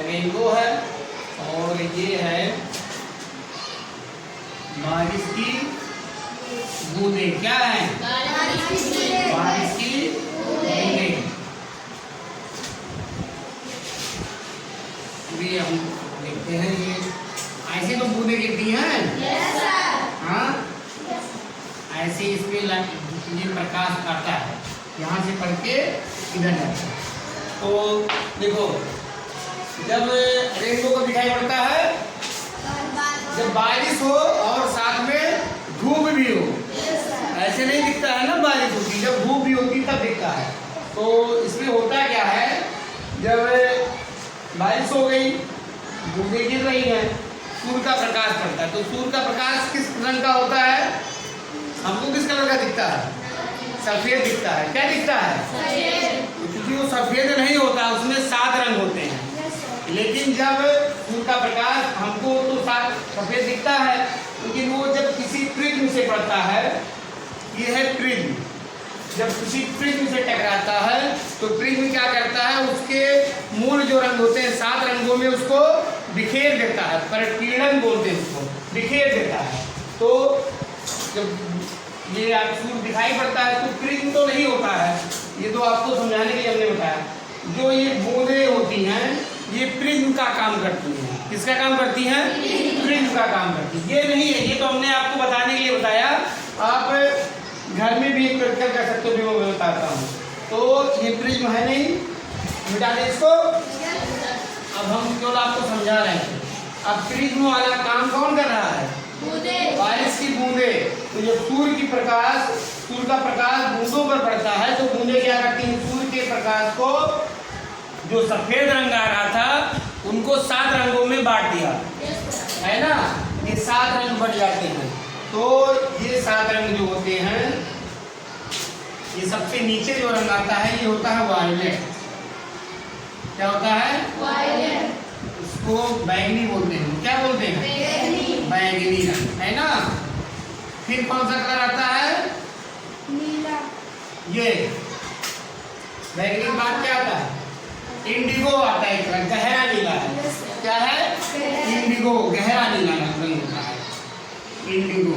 Rainbow है और ये है बारिश की बूंदें। क्या है? बारिश की बूंदें। भी हम देखते हैं ये ऐसे तो बूंदें गिरती हैं। हाँ, ऐसे इसमें ये प्रकाश आता है, यहाँ से पढ़ के इधर जाता है। तो देखो जब रेनबो को दिखाई पड़ता है जब बारिश हो और साथ में धूप भी हो। ऐसे नहीं दिखता है ना, बारिश होती जब धूप भी होती तब दिखता है। तो इसमें होता क्या है, जब बारिश हो गई, बूंदें गिर रही हैं, सूर्य का प्रकाश पड़ता है। तो सूर्य का प्रकाश किस रंग का होता है? हमको किस कलर का दिखता है? सफेद दिखता है। क्या दिखता है? क्योंकि वो सफेद नहीं होता, उसमें 7 रंग होते हैं। लेकिन जब सूर्य का प्रकाश हमको तो सफेद दिखता है, लेकिन वो जब किसी प्रिज्म से पड़ता है, ये है प्रिज्म, जब किसी प्रिज्म से टकराता है तो प्रिज्म क्या करता है, उसके मूल जो रंग होते हैं 7 रंगों में उसको बिखेर देता है। परिकीर्णन बोलते हैं उसको, बिखेर देता है। तो जब ये आप सूर्य दिखाई पड़ता है तो प्रिज्म तो नहीं होता है, ये तो आपको समझाने के लिए हमने बताया। जो ये बूंदें होती हैं ये प्रिज्म का काम करती हैं। किसका काम करती हैं? प्रिज्म का काम करती है। ये नहीं है, ये तो हमने आपको बताने के लिए बताया। आप घर में भी प्रैक्टिकल कर सकते हो, भी मैं बताता हूँ। तो ये प्रिज्म है नहीं, मिटा दे इसको। अब हम केवल आपको समझा रहे हैं। अब प्रिज्म वाला काम कौन कर रहा है? बारिश की बूंदें। तो जब सूर्य का प्रकाश बूंदों पर पड़ता है तो बूंदें क्या करती हैं, सूर्य के प्रकाश को जो सफेद रंग आ रहा था उनको 7 रंगों में बांट दिया, है ना। ये 7 रंग बढ़ जाते हैं। तो ये 7 रंग जो होते हैं, ये सबसे नीचे जो रंग आता है ये होता है वायलेट। क्या होता है? वायलेट। इसको बैंगनी बोलते हैं। क्या बोलते हैं? बैंगनी रंग, है ना। फिर कौन सा कलर आता है? नीला। ये बैंगनी के बाद क्या आता है? इंडिगो आता है, एक रंग गहरा नीला है। क्या है? इंडिगो, गहरा नीला रंग होता है, इंडिगो।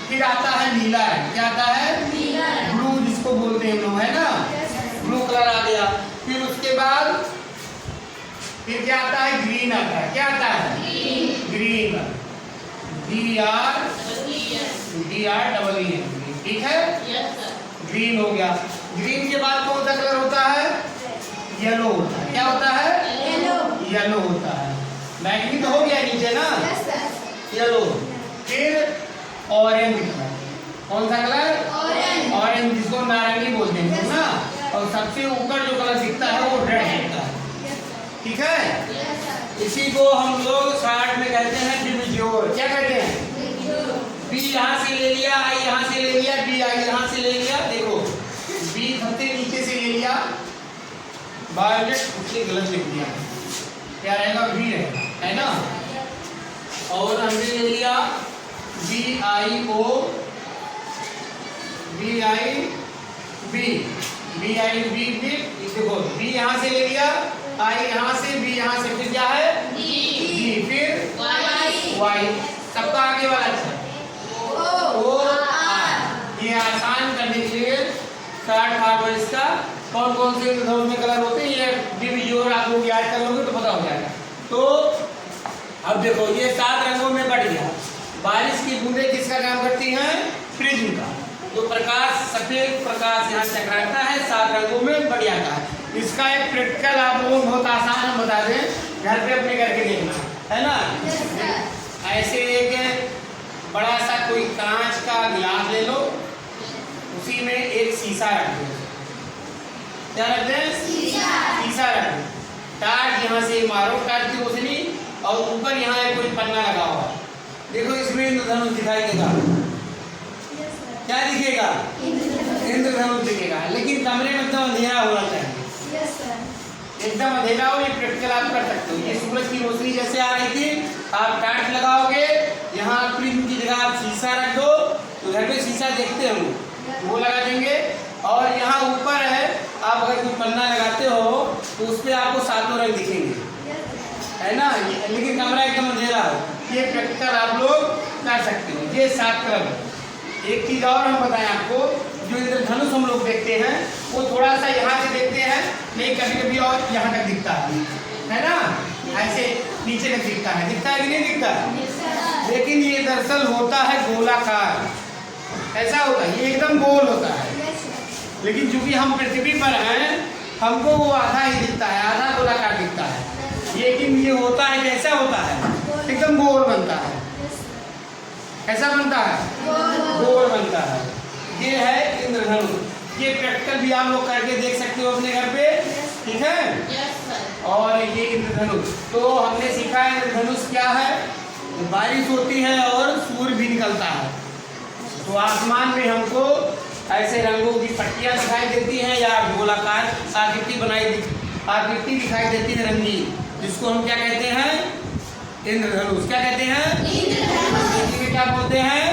फिर आता है नीला। क्या आता है? नीला। ब्लू जिसको बोलते हैं हम लोग, है ना, ब्लू कलर आ गया। फिर उसके बाद फिर क्या आता है? ग्रीन आता है। क्या आता है? ग्रीन। DREE। ठीक है, ग्रीन हो गया। ग्रीन के बाद कौन सा कलर होता है? येलो होता है। क्या होता है? येलो होता है। बैंगनी तो हो गया नीचे ना, येलो। फिर ऑरेंज कलर। कौन सा कलर? ऑरेंज, जिसको नारंगी बोलते हैं ना। और सबसे ऊपर जो कलर दिखता है वो रेड दिखता है। ठीक है, इसी को हम लोग शॉर्ट में कहते हैं डिविजोर। क्या कहते हैं? बी यहाँ से ले लिया, आई यहाँ से ले लिया, डी आई यहाँ से ले लिया। देखो बी सबसे नीचे से ले लिया, वायलेट उसने गलत लिख दिया, क्या रहेगा? बी रहेगा, है ना। और हमने ले लिया BIO, BIB। देखो बी यहाँ से ले लिया, आई यहाँ से, बी यहाँ से, फिर क्या है? डी, फिर वाई। सबका आगे वाला अक्षर O R। ये आसान करने के लिए शॉर्ट फॉर्म है इसका। कौन कौन से इंद्रधनुष में कलर होते हैं ये डिविजोर आप लोग याद कर लोगे तो पता हो जाएगा। तो अब देखो ये 7 रंगों में बढ़ गया। बारिश की बूंदें किसका काम करती हैं? प्रिज्म का। जो प्रकाश, सफेद प्रकाश यहाँ टकराता है 7 रंगों में बढ़ जाता है। इसका एक प्रैक्टिकल आप लोगों को बहुत आसान हम बता दें, घर पे अपने करके देखना, है ना। ऐसे एक बड़ा सा कोई कांच का गिलास ले लो, उसी में एक शीशा रख दो। क्या रख दें? शीशा रख दो। टार्च यहाँ से मारो, टार्च की रोशनी, और ऊपर यहाँ एक कोई पन्ना लगा हुआ। देखो इसमें इंद्रधनुष दिखाई देगा। क्या दिखेगा? इंद्रधनुष दिखेगा। लेकिन कमरे में एकदम अंधेरा होना चाहिए। एकदम अंधेरा हो, ये प्रैक्टिकल आप कर सकते हो। ये सूरज की रोशनी जैसे आ रही थी, आप टार्च लगाओगे, यहाँ प्रिज्म की जगह आप शीशा रख दो। तो घर पे शीशा देखते हो, वो लगा देंगे, और यहाँ ऊपर है, आप अगर कोई पन्ना लगाते हो तो उस पर आपको 7 रंग दिखेंगे, है ना। लेकिन कमरा एकदम अंधेरा हो, ये प्रैक्टिकल आप लोग कर सकते हो। ये 7 रंग। एक चीज़ और हम बताएं आपको, जो इंद्रधनुष हम लोग देखते हैं वो थोड़ा सा यहाँ से देखते हैं, नहीं कभी कभी और यहाँ तक दिखता है ना, ऐसे नीचे तक दिखता है कि नहीं दिखता। लेकिन ये दरअसल होता है गोलाकार, ऐसा होता है, ये एकदम गोल होता है। लेकिन चूंकि हम पृथ्वी पर हैं, हमको वो आधा ही दिखता है, आधा गोलाकार दिखता है। लेकिन ये होता है, कैसा होता है, एकदम गोल बनता है। कैसा बनता है, गोल बनता है। ये है इंद्रधनुष। ये प्रैक्टिकल भी आप लोग करके देख सकते हो अपने घर पे, ठीक है। और ये इंद्रधनुष तो हमने सीखा है, इंद्रधनुष क्या है, बारिश होती है और सूर्य भी निकलता है, तो आसमान में हमको ऐसे रंगों की पट्टियां दिखाई देती हैं या गोलाकार आकृति दिखाई देती है रंगीन, जिसको हम क्या कहते हैं, इंद्रधनुष। क्या कहते हैं, इंद्रधनुष। क्या बोलते हैं,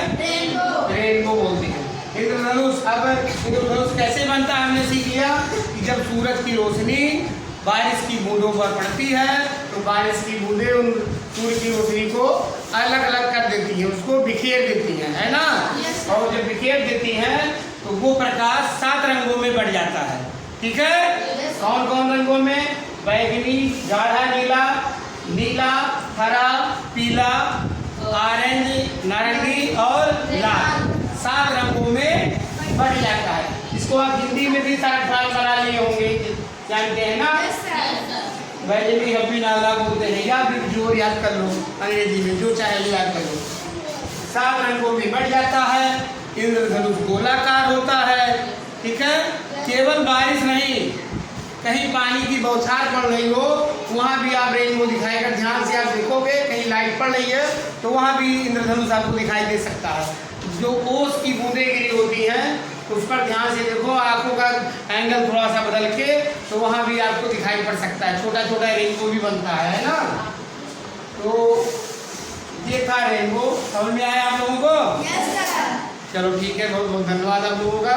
रेनबो बोलते हैं इंद्रधनुष। अब इंद्रधनुष कैसे बनता है हमने सीख लिया कि जब सूरज की रोशनी बारिश की बूंदों पर पड़ती है तो बारिश की बूंदें उन सूर्य की रोशनी को अलग अलग कर देती हैं, उसको बिखेर देती हैं, है ना। और जब बिखेर देती हैं तो वो प्रकाश 7 रंगों में बढ़ जाता है, ठीक है। कौन कौन रंगों में, बैगनी, गाढ़ा नीला, नीला, हरा, पीला, ऑरेंज, नारंगी और लाल, 7 रंगों में बढ़ जाता है। इसको आप हिंदी में भी 7 बार बना लिए होंगे, जानते हैं ना। बैगनी हबी नाला बोलते हैं, या फिर जो याद कर लो अंग्रेजी में, जो चाहे याद कर लो। 7 रंगों में बढ़ जाता है। इंद्रधनुष गोलाकार होता है, ठीक है। केवल बारिश नहीं, कहीं पानी की बौछार पड़ रही हो वहाँ भी आप रेनबो दिखाएगा। ध्यान से आप देखोगे, कहीं लाइट पड़ रही है तो वहाँ भी इंद्रधनुष आपको दिखाई दे सकता है। जो ओस की बूंदें गिरी होती हैं उस पर ध्यान से देखो, आंखों का एंगल थोड़ा सा बदल के, तो वहाँ भी आपको दिखाई पड़ सकता है, छोटा छोटा रेनबो भी बनता है ना। तो ये था रेनबो, समझ में आया आप लोगों को? Yes sir. चलो ठीक है, बहुत बहुत धन्यवाद आप लोगों का।